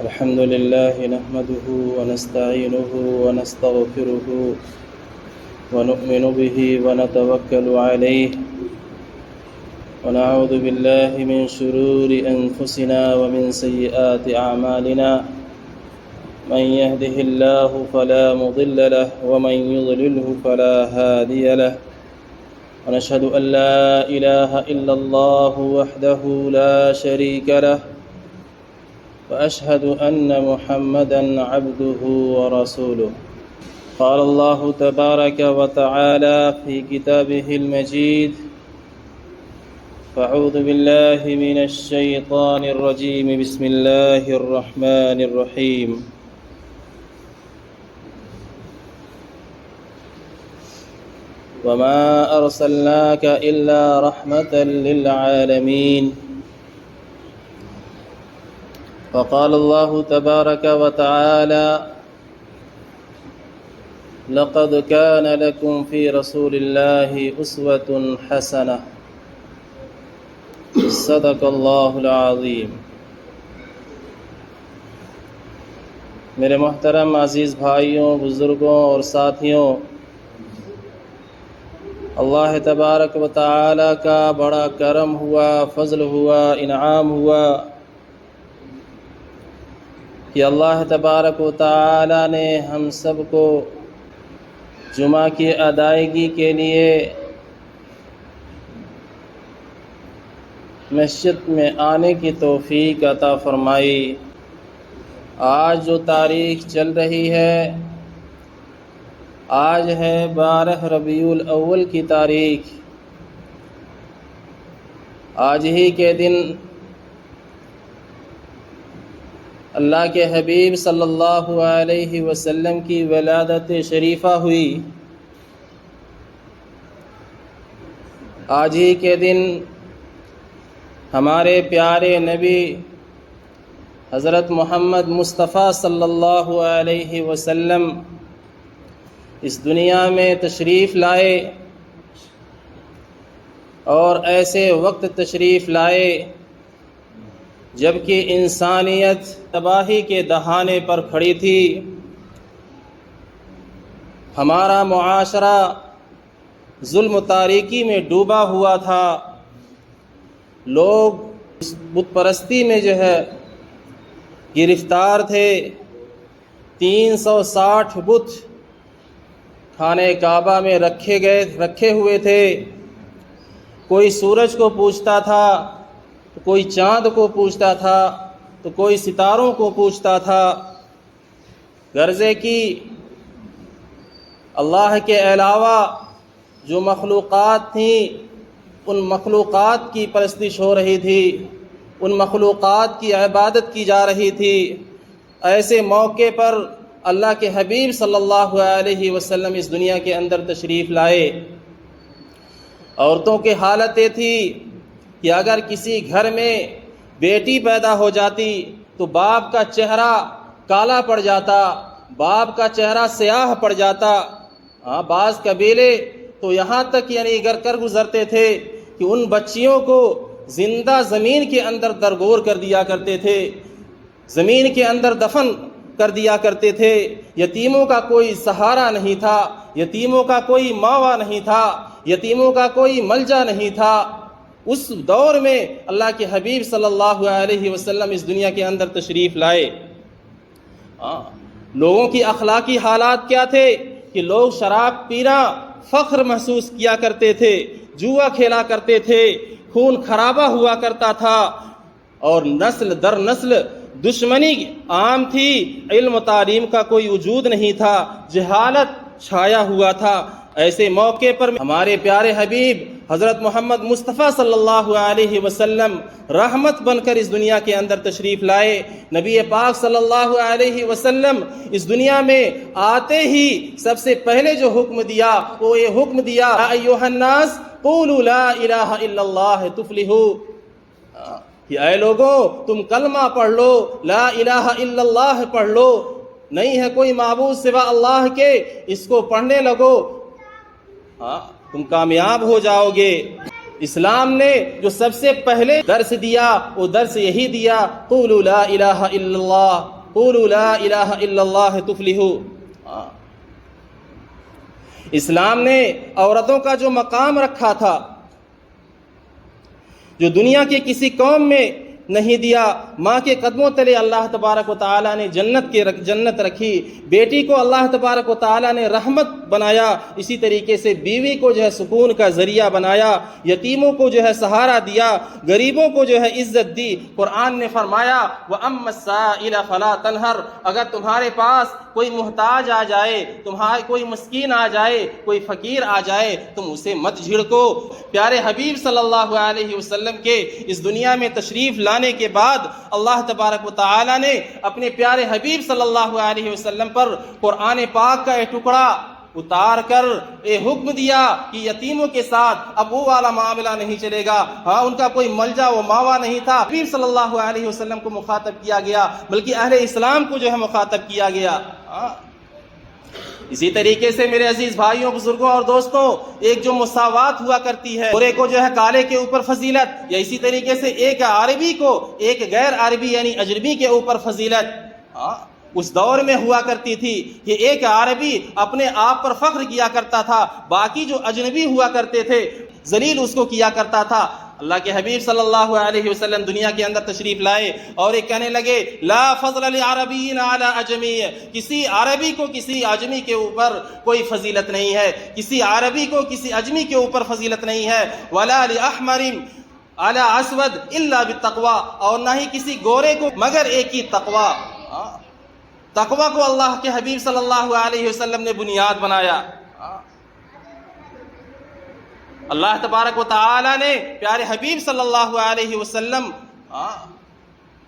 الحمد لله نحمده ونستعينه ونستغفره ونؤمن به ونتوكل عليه ونعوذ بالله من شرور أنفسنا ومن سيئات أعمالنا من يهده الله فلا مضل له ومن يضلله فلا هادي له ونشهد أن لا إله إلا الله وحده لا شريك له وأشهد أن محمدًا عبده ورسوله قال الله تبارك وتعالى في كتابه المجيد فأعوذ بالله من الشيطان الرجيم بسم الله الرحمن الرحيم وما أرسلناك إلا رحمة للعالمين وقال الله تبارك وتعالى لقد كان لكم في رسول الله أسوة حسنة صدق اللہ العظیم۔ میرے محترم عزیز بھائیوں، بزرگوں اور ساتھیوں، اللہ تبارک و تعالی کا بڑا کرم ہوا، فضل ہوا، انعام ہوا کہ اللہ تبارک و تعالی نے ہم سب کو جمعہ کی ادائیگی کے لیے مسجد میں آنے کی توفیق عطا فرمائی۔ آج جو تاریخ چل رہی ہے، آج ہے 12 ربیع الاول کی تاریخ۔ آج ہی کے دن اللہ کے حبیب صلی اللہ علیہ وسلم کی ولادت شریفہ ہوئی۔ آج ہی کے دن ہمارے پیارے نبی حضرت محمد مصطفیٰ صلی اللہ علیہ وسلم اس دنیا میں تشریف لائے، اور ایسے وقت تشریف لائے جبکہ انسانیت تباہی کے دہانے پر کھڑی تھی۔ ہمارا معاشرہ ظلم و تاریکی میں ڈوبا ہوا تھا، لوگ بت پرستی میں گرفتار تھے۔ 360 بت خانہ کعبہ میں رکھے ہوئے تھے۔ کوئی سورج کو پوجتا تھا، تو کوئی چاند کو پوجتا تھا، تو کوئی ستاروں کو پوجتا تھا۔ غرضے کی اللہ کے علاوہ جو مخلوقات تھیں، ان مخلوقات کی پرستش ہو رہی تھی، ان مخلوقات کی عبادت کی جا رہی تھی۔ ایسے موقع پر اللہ کے حبیب صلی اللہ علیہ وسلم اس دنیا کے اندر تشریف لائے۔ عورتوں کی حالت یہ تھی کہ اگر کسی گھر میں بیٹی پیدا ہو جاتی تو باپ کا چہرہ کالا پڑ جاتا، باپ کا چہرہ سیاہ پڑ جاتا۔ بعض قبیلے تو یہاں تک کر گزرتے تھے کہ ان بچیوں کو زندہ زمین کے اندر درگور کر دیا کرتے تھے، زمین کے اندر دفن کر دیا کرتے تھے۔ یتیموں کا کوئی سہارا نہیں تھا، یتیموں کا کوئی ماوا نہیں تھا، یتیموں کا کوئی ملجا نہیں تھا۔ اس دور میں اللہ کے حبیب صلی اللہ علیہ وسلم اس دنیا کے اندر تشریف لائے۔ لوگوں کی اخلاقی حالات کیا تھے کہ لوگ شراب پینا فخر محسوس کیا کرتے تھے، جوا کھیلا کرتے تھے، خون خرابہ ہوا کرتا تھا، اور نسل در نسل دشمنی عام تھی۔ علم و تعلیم کا کوئی وجود نہیں تھا، جہالت چھایا ہوا تھا۔ ایسے موقع پر ہمارے پیارے حبیب حضرت محمد مصطفیٰ صلی اللہ علیہ وسلم رحمت بن کر اس دنیا کے اندر تشریف لائے۔ نبی پاک صلی اللہ علیہ وسلم اس دنیا میں آتے ہی سب سے پہلے جو حکم دیا وہ یہ حکم دیا، ایھا الناس قولوا لا الہ الا اللہ تفلحوا، کہ اے لوگوں تم کلمہ پڑھ لو، لا الہ الا اللہ پڑھ لو، نہیں ہے کوئی معبود سوا اللہ کے، اس کو پڑھنے لگو، تم کامیاب ہو جاؤ گے۔ اسلام نے جو سب سے پہلے درس دیا وہ درس یہی دیا، قولوا لا الہ الا اللہ، قولوا لا الہ الا اللہ تفلحوا۔ اسلام نے عورتوں کا جو مقام رکھا تھا، جو دنیا کے کسی قوم میں نہیں دیا، ماں کے قدموں تلے اللہ تبارک و تعالیٰ نے جنت رکھی، بیٹی کو اللہ تبارک و تعالیٰ نے رحمت بنایا، اسی طریقے سے بیوی کو جو ہے سکون کا ذریعہ بنایا، یتیموں کو جو ہے سہارا دیا، غریبوں کو جو ہے عزت دی۔ قرآن نے فرمایا وَأَمَّا السَّائِلَ فَلَا تَنْهَرْ، اگر تمہارے پاس کوئی محتاج آ جائے، کوئی مسکین آ جائے، کوئی فقیر آ جائے، تم اسے مت جھڑکو۔ پیارے حبیب صلی اللہ علیہ وسلم کے اس دنیا میں تشریف لانے کے بعد اللہ تبارک و تعالی نے اپنے پیارے حبیب صلی اللہ علیہ وسلم پر قرآن پاک کا ایک ٹکڑا اتار کر یہ حکم دیا کہ یتیموں کے ساتھ اب وہ والا معاملہ نہیں چلے گا، ہاں ان کا کوئی ملجا و ماوا نہیں تھا۔ حبیب صلی اللہ علیہ وسلم کو مخاطب کیا گیا، بلکہ اہل اسلام کو جو ہے مخاطب کیا گیا۔ اسی طریقے سے میرے عزیز بھائیوں، بزرگوں اور دوستوں، ایک جو مساوات ہوا کرتی ہے، گورے کو جو ہے کالے کے اوپر فضیلت، یا اسی طریقے سے ایک عربی کو ایک غیر عربی یعنی اجنبی کے اوپر فضیلت اس دور میں ہوا کرتی تھی کہ ایک عربی اپنے آپ پر فخر کیا کرتا تھا، باقی جو اجنبی ہوا کرتے تھے ذلیل اس کو کیا کرتا تھا۔ اللہ کے حبیب صلی اللہ علیہ وسلم دنیا کے اندر تشریف لائے اور ایک کہنے لگے لا فضل لعربی علی اجمی، کسی عربی کو کسی اجمی کے اوپر کوئی فضیلت نہیں ہے، کسی عربی کو کسی اجمی کے اوپر فضیلت نہیں ہے، ولا لاحمر علی اسود الا بالتقوی، اور نہ ہی کسی گورے کو مگر ایک ہی تقوی۔ تقوی کو اللہ کے حبیب صلی اللہ علیہ وسلم نے بنیاد بنایا۔ اللہ تبارک و تعالی نے پیارے حبیب صلی اللہ علیہ وسلم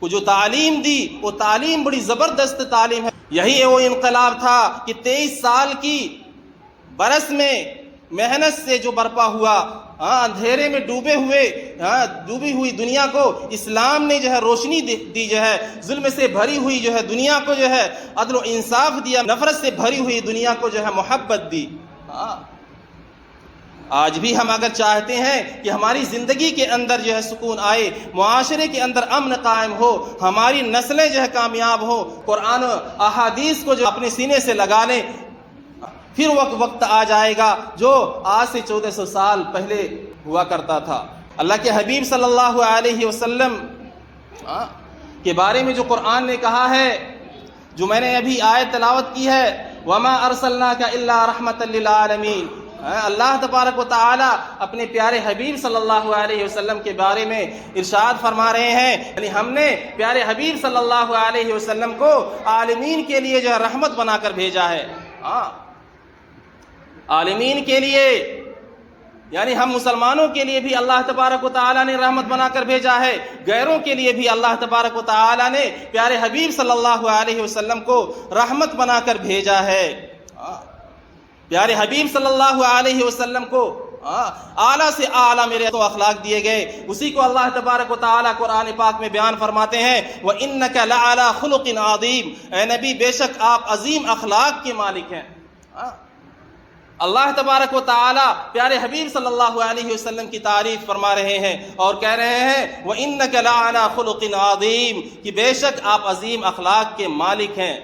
کو جو تعلیم دی وہ تعلیم بڑی زبردست تعلیم ہے۔ یہی وہ انقلاب تھا کہ 23 سال کی برس میں محنت سے جو برپا ہوا، اندھیرے میں ڈوبی ہوئی دنیا کو اسلام نے جو ہے روشنی دی، جو ہے ظلم سے بھری ہوئی جو ہے دنیا کو جو ہے عدل و انصاف دیا، نفرت سے بھری ہوئی دنیا کو جو ہے محبت دی۔ آج بھی ہم اگر چاہتے ہیں کہ ہماری زندگی کے اندر جو ہے سکون آئے، معاشرے کے اندر امن قائم ہو، ہماری نسلیں جو ہے کامیاب ہو، قرآن و احادیث کو جو اپنے سینے سے لگا لیں، پھر وقت آ جائے گا جو آج سے 1400 سال پہلے ہوا کرتا تھا۔ اللہ کے حبیب صلی اللہ علیہ وسلم کے بارے میں جو قرآن نے کہا ہے، جو میں نے ابھی آیت تلاوت کی ہے، وَمَا أَرْسَلْنَاكَ إِلَّا رَحْمَةً لِّلْعَالَمِينَ، اللہ تبارک و تعالی اپنے پیارے حبیب صلی اللہ علیہ وسلم کے بارے میں ارشاد فرما رہے ہیں، یعنی ہم نے پیارے حبیب صلی اللہ علیہ وسلم کو عالمین کے لیے جو ہے رحمت بنا کر بھیجا ہے۔ عالمین کے لیے یعنی ہم مسلمانوں کے لیے بھی اللہ تبارک و تعالی نے رحمت بنا کر بھیجا ہے، غیروں کے لیے بھی اللہ تبارک و تعالی نے پیارے حبیب صلی اللہ علیہ وسلم کو رحمت بنا کر بھیجا ہے۔ پیارے حبیب صلی اللہ علیہ وسلم کو اعلیٰ سے اعلیٰ میرے تو اخلاق دیے گئے، اسی کو اللہ تبارک و تعالی قرآن پاک میں بیان فرماتے ہیں وَإِنَّكَ لَعَلَىٰ خُلُقٍ عَظِيمٍ، اے نبی بے شک آپ عظیم اخلاق کے مالک ہیں۔ اللہ تبارک و تعالی پیارے حبیب صلی اللہ علیہ وسلم کی تعریف فرما رہے ہیں اور کہہ رہے ہیں وَإِنَّكَ لَعَلَىٰ خُلُقٍ عَظِيمٍ، کہ بے شک آپ عظیم اخلاق کے مالک ہیں۔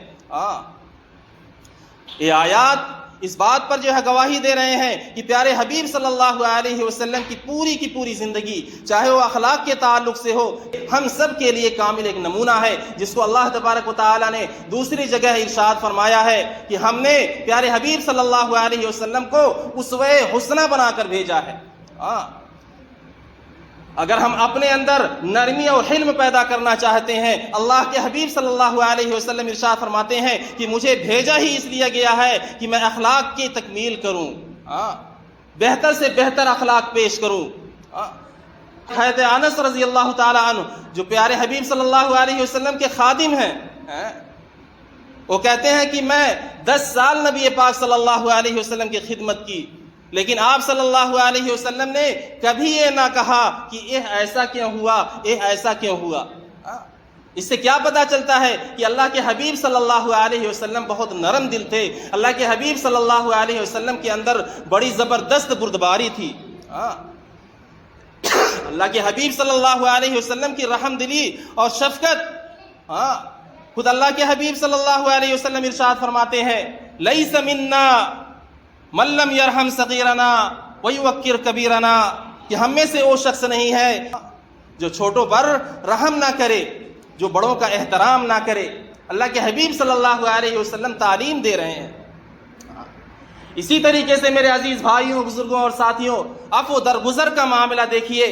یہ آیات اس بات پر جو ہے گواہی دے رہے ہیں کہ پیارے حبیب صلی اللہ علیہ وسلم کی پوری زندگی چاہے وہ اخلاق کے تعلق سے ہو، ہم سب کے لیے کامل ایک نمونہ ہے، جس کو اللہ تبارک و تعالی نے دوسری جگہ ارشاد فرمایا ہے کہ ہم نے پیارے حبیب صلی اللہ علیہ وسلم کو اسوہ حسنہ بنا کر بھیجا ہے۔ اگر ہم اپنے اندر نرمی اور حلم پیدا کرنا چاہتے ہیں، اللہ کے حبیب صلی اللہ علیہ وسلم ارشاد فرماتے ہیں کہ مجھے بھیجا ہی اس لیے گیا ہے کہ میں اخلاق کی تکمیل کروں، بہتر سے بہتر اخلاق پیش کروں۔ حضرت انس رضی اللہ تعالی عنہ جو پیارے حبیب صلی اللہ علیہ وسلم کے خادم ہیں، وہ کہتے ہیں کہ میں 10 سال نبی پاک صلی اللہ علیہ وسلم کی خدمت کی، لیکن آپ صلی اللہ علیہ وسلم نے کبھی یہ نہ کہا کہ یہ ایسا کیوں ہوا، یہ ایسا کیوں ہوا۔ اس سے کیا پتا چلتا ہے کہ اللہ کے حبیب صلی اللہ علیہ وسلم بہت نرم دل تھے، اللہ کے حبیب صلی اللہ علیہ وسلم کے اندر بڑی زبردست بردباری تھی۔ اللہ کے حبیب صلی اللہ علیہ وسلم کی رحم دلی اور شفقت، خود اللہ کے حبیب صلی اللہ علیہ وسلم ارشاد فرماتے ہیں لیس منا من لم یرحم صغیرنا ویوقر کبیرنا، کہ ہم میں سے وہ شخص نہیں ہے جو چھوٹوں پر رحم نہ کرے، جو بڑوں کا احترام نہ کرے۔ اللہ کے حبیب صلی اللہ علیہ وسلم تعلیم دے رہے ہیں۔ اسی طریقے سے میرے عزیز بھائیوں، بزرگوں اور ساتھیوں، عفو درگزر کا معاملہ دیکھیے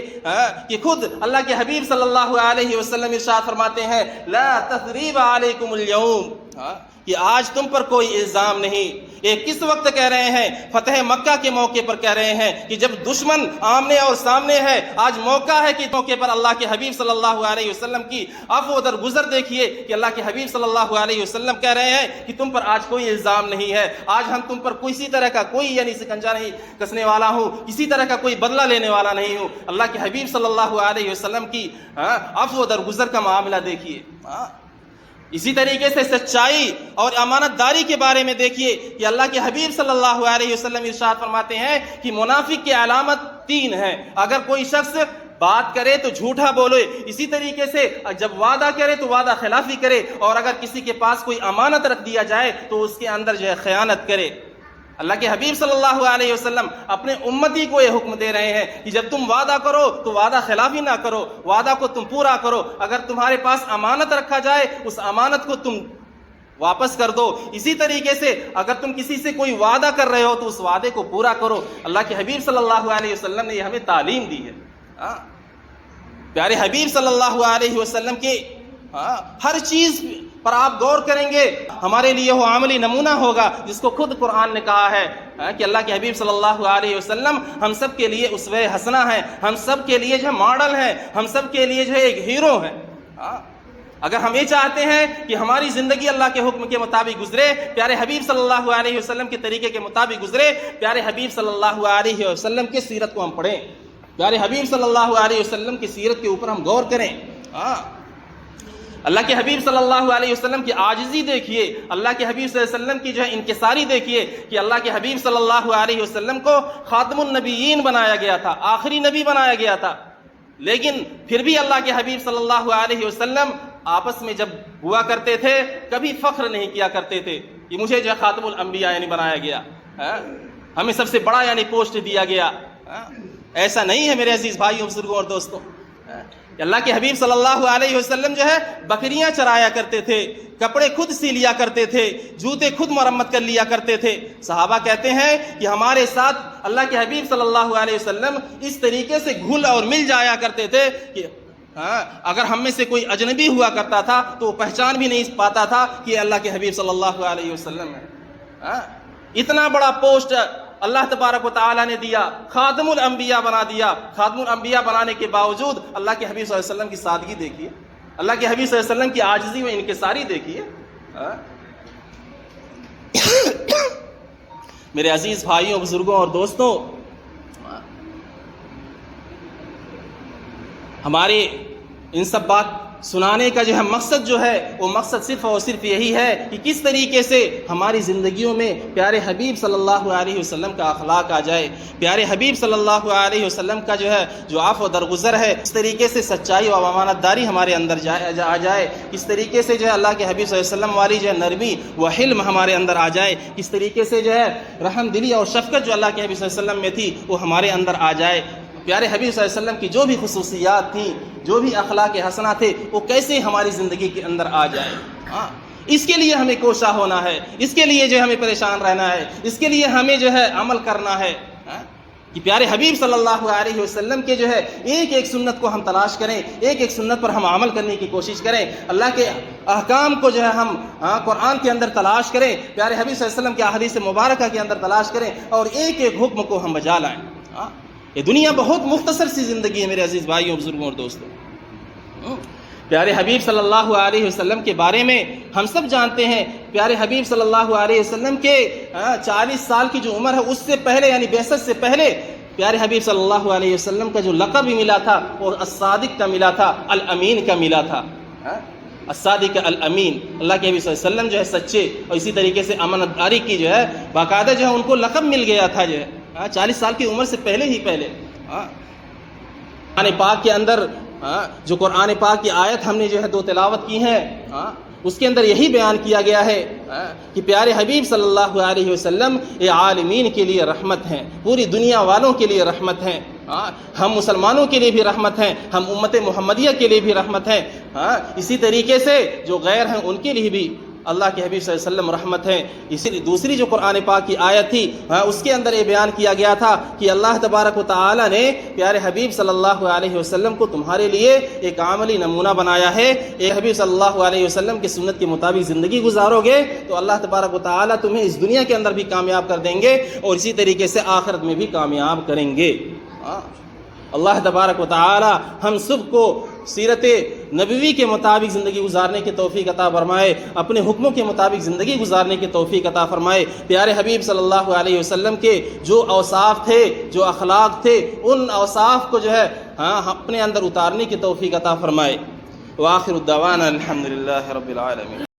کہ خود اللہ کے حبیب صلی اللہ علیہ وسلم ارشاد فرماتے ہیں لا تثریب علیکم اليوم، کہ آج تم پر کوئی الزام نہیں۔ یہ کس وقت کہہ رہے ہیں؟ فتح مکہ کے موقع پر کہہ رہے ہیں کہ جب دشمن آمنے اور سامنے ہے، آج موقع ہے کہ موقع پر اللہ کے حبیب صلی اللہ علیہ وسلم کی عفو درگزر دیکھیے کہ اللہ کے حبیب صلی اللہ علیہ وسلم کہہ رہے ہیں کہ تم پر آج کوئی الزام نہیں ہے، آج ہم تم پر کسی طرح کا کوئی یعنی سکنجا نہیں کسنے والا ہوں، کسی طرح کا کوئی بدلہ لینے والا نہیں ہوں۔ اللہ کے حبیب صلی اللہ علیہ وسلم کی عفو درگزر کا معاملہ دیکھیے۔ اسی طریقے سے سچائی اور امانت داری کے بارے میں دیکھیے کہ اللہ کے حبیب صلی اللہ علیہ وسلم ارشاد فرماتے ہیں کہ منافق کی علامت 3 ہیں۔ اگر کوئی شخص بات کرے تو جھوٹا بولے، اسی طریقے سے جب وعدہ کرے تو وعدہ خلافی کرے، اور اگر کسی کے پاس کوئی امانت رکھ دیا جائے تو اس کے اندر جو ہے خیانت کرے۔ اللہ کے حبیب صلی اللہ علیہ وسلم اپنے امتی کو یہ حکم دے رہے ہیں کہ جب تم وعدہ کرو تو وعدہ خلافی نہ کرو، وعدہ کو تم پورا کرو۔ اگر تمہارے پاس امانت رکھا جائے اس امانت کو تم واپس کر دو۔ اسی طریقے سے اگر تم کسی سے کوئی وعدہ کر رہے ہو تو اس وعدے کو پورا کرو۔ اللہ کے حبیب صلی اللہ علیہ وسلم نے یہ ہمیں تعلیم دی ہے۔ پیارے حبیب صلی اللہ علیہ وسلم کے ہر چیز پر آپ غور کریں گے، ہمارے لیے وہ عملی نمونہ ہوگا جس کو خود قرآن نے کہا ہے کہ اللہ کے حبیب صلی اللہ علیہ وسلم ہم سب کے لیے اسوہ حسنہ ہیں، ہم سب کے لیے جو ہے ماڈل ہیں، ہم سب کے لیے جو ہے ایک ہیرو ہیں۔ اگر ہم یہ چاہتے ہیں کہ ہماری زندگی اللہ کے حکم کے مطابق گزرے، پیارے حبیب صلی اللہ علیہ وسلم کے طریقے کے مطابق گزرے، پیارے حبیب صلی اللہ علیہ وسلم کی سیرت کو ہم پڑھیں، پیارے حبیب صلی اللہ علیہ وسلم کی سیرت کے اوپر ہم غور کریں۔ اللہ کے حبیب صلی اللہ علیہ وسلم کی عاجزی دیکھیے، اللہ کے حبیب صلی اللہ علیہ وسلم کی جو ہے انکساری دیکھیے کہ اللہ کے حبیب صلی اللہ علیہ وسلم کو خاتم النبیین بنایا گیا تھا، آخری نبی بنایا گیا تھا، لیکن پھر بھی اللہ کے حبیب صلی اللہ علیہ وسلم آپس میں جب ہوا کرتے تھے کبھی فخر نہیں کیا کرتے تھے کہ مجھے جو ہے خاتم الانبیاء یعنی بنایا گیا، ہمیں سب سے بڑا یعنی پوسٹ دیا گیا۔ ایسا نہیں ہے میرے عزیز بھائیوں، بزرگوں اور دوستوں۔ اللہ کے حبیب صلی اللہ علیہ وسلم جو ہے بکریاں چرایا کرتے تھے، کپڑے خود سی لیا کرتے تھے، جوتے خود مرمت کر لیا کرتے تھے۔ صحابہ کہتے ہیں کہ ہمارے ساتھ اللہ کے حبیب صلی اللہ علیہ وسلم اس طریقے سے گھل اور مل جایا کرتے تھے کہ اگر ہم میں سے کوئی اجنبی ہوا کرتا تھا تو وہ پہچان بھی نہیں پاتا تھا کہ اللہ کے حبیب صلی اللہ علیہ وسلم ہے۔ اتنا بڑا پوسٹ اللہ تبارک و تعالیٰ نے دیا، خاتم الانبیاء بنا دیا۔ خاتم الانبیاء بنانے کے باوجود اللہ کے حبیب صلی اللہ علیہ وسلم کی سادگی دیکھیے، اللہ کے حبیب صلی اللہ علیہ وسلم کی عاجزی و انکساری دیکھیے۔ میرے عزیز بھائیوں، بزرگوں اور دوستوں، ہمارے ان سب بات سنانے کا جو ہے مقصد جو ہے وہ مقصد صرف اور صرف یہی ہے کہ کس طریقے سے ہماری زندگیوں میں پیارے حبیب صلی اللہ علیہ وسلم کا اخلاق آ جائے، پیارے حبیب صلی اللہ علیہ وسلم کا جو ہے جو عفو درگزر ہے، اس طریقے سے سچائی و امانت داری ہمارے اندر آ جائے، کس طریقے سے جو ہے اللہ کے حبیب صلی اللہ علیہ وسلم والی جو ہے نرمی و حلم ہمارے اندر آ جائے، کس طریقے سے جو ہے رحم دلی اور شفقت جو اللہ کے حبیب صلی اللہ علیہ وسلم میں تھی وہ ہمارے اندر آ جائے۔ پیارے حبیب صلی اللہ علیہ وسلم کی جو بھی خصوصیات تھیں، جو بھی اخلاق حسنہ تھے، وہ کیسے ہماری زندگی کے اندر آ جائے۔ اس کے لیے ہمیں کوشاں ہونا ہے، اس کے لیے جو ہمیں پریشان رہنا ہے، اس کے لیے ہمیں جو ہے عمل کرنا ہے کہ پیارے حبیب صلی اللہ علیہ وسلم کے جو ہے ایک ایک سنت کو ہم تلاش کریں، ایک ایک سنت پر ہم عمل کرنے کی کوشش کریں، اللہ کے احکام کو جو ہے ہم قرآن کے اندر تلاش کریں، پیارے حبیب صلی اللہ علیہ وسلم کے احادیث مبارکہ کے اندر تلاش کریں، اور ایک ایک حکم کو ہم بجا لائیں۔ یہ دنیا بہت مختصر سی زندگی ہے میرے عزیز بھائیوں، بزرگوں اور دوستوں۔ پیارے حبیب صلی اللہ علیہ وسلم کے بارے میں ہم سب جانتے ہیں، پیارے حبیب صلی اللہ علیہ وسلم کے 40 سال کی جو عمر ہے اس سے پہلے یعنی بعثت سے پہلے پیارے حبیب صلی اللہ علیہ وسلم کا جو لقب ملا تھا وہ الصادق کا ملا تھا، الامین کا ملا تھا۔ الصادق الامین، اللہ کے حبیب صلی اللہ علیہ وسلم جو ہے سچے، اور اسی طریقے سے امانت داری کی جو ہے باقاعدہ جو ہے ان کو لقب مل گیا تھا جو ہے 40 سال کی عمر سے پہلے ہی پہلے۔ قرآن پاک کے اندر جو قرآن پاک کی آیت ہم نے جو ہے دو تلاوت کی ہیں، اس کے اندر یہی بیان کیا گیا ہے کہ پیارے حبیب صلی اللہ علیہ وسلم یہ عالمین کے لیے رحمت ہیں، پوری دنیا والوں کے لیے رحمت ہیں، ہم مسلمانوں کے لیے بھی رحمت ہیں، ہم امت محمدیہ کے لیے بھی رحمت ہیں، اسی طریقے سے جو غیر ہیں ان کے لیے بھی اللہ کے حبیب صلی اللہ علیہ وسلم رحمت ہیں۔ اسی لیے دوسری جو قرآن پاک کی آیت تھی اس کے اندر یہ بیان کیا گیا تھا کہ اللہ تبارک و تعالی نے پیارے حبیب صلی اللہ علیہ وسلم کو تمہارے لیے ایک عملی نمونہ بنایا ہے، ایک حبیب صلی اللہ علیہ وسلم کی سنت کے مطابق زندگی گزارو گے تو اللہ تبارک و تعالی تمہیں اس دنیا کے اندر بھی کامیاب کر دیں گے اور اسی طریقے سے آخرت میں بھی کامیاب کریں گے۔ اللہ تبارک و تعالی ہم سب کو سیرت نبوی کے مطابق زندگی گزارنے کی توفیق عطا فرمائے، اپنے حکموں کے مطابق زندگی گزارنے کی توفیق عطا فرمائے، پیارے حبیب صلی اللہ علیہ وسلم کے جو اوصاف تھے، جو اخلاق تھے، ان اوصاف کو جو ہے اپنے اندر اتارنے کی توفیق عطا فرمائے۔ وآخر الدعوانا الحمدللہ رب العالمین۔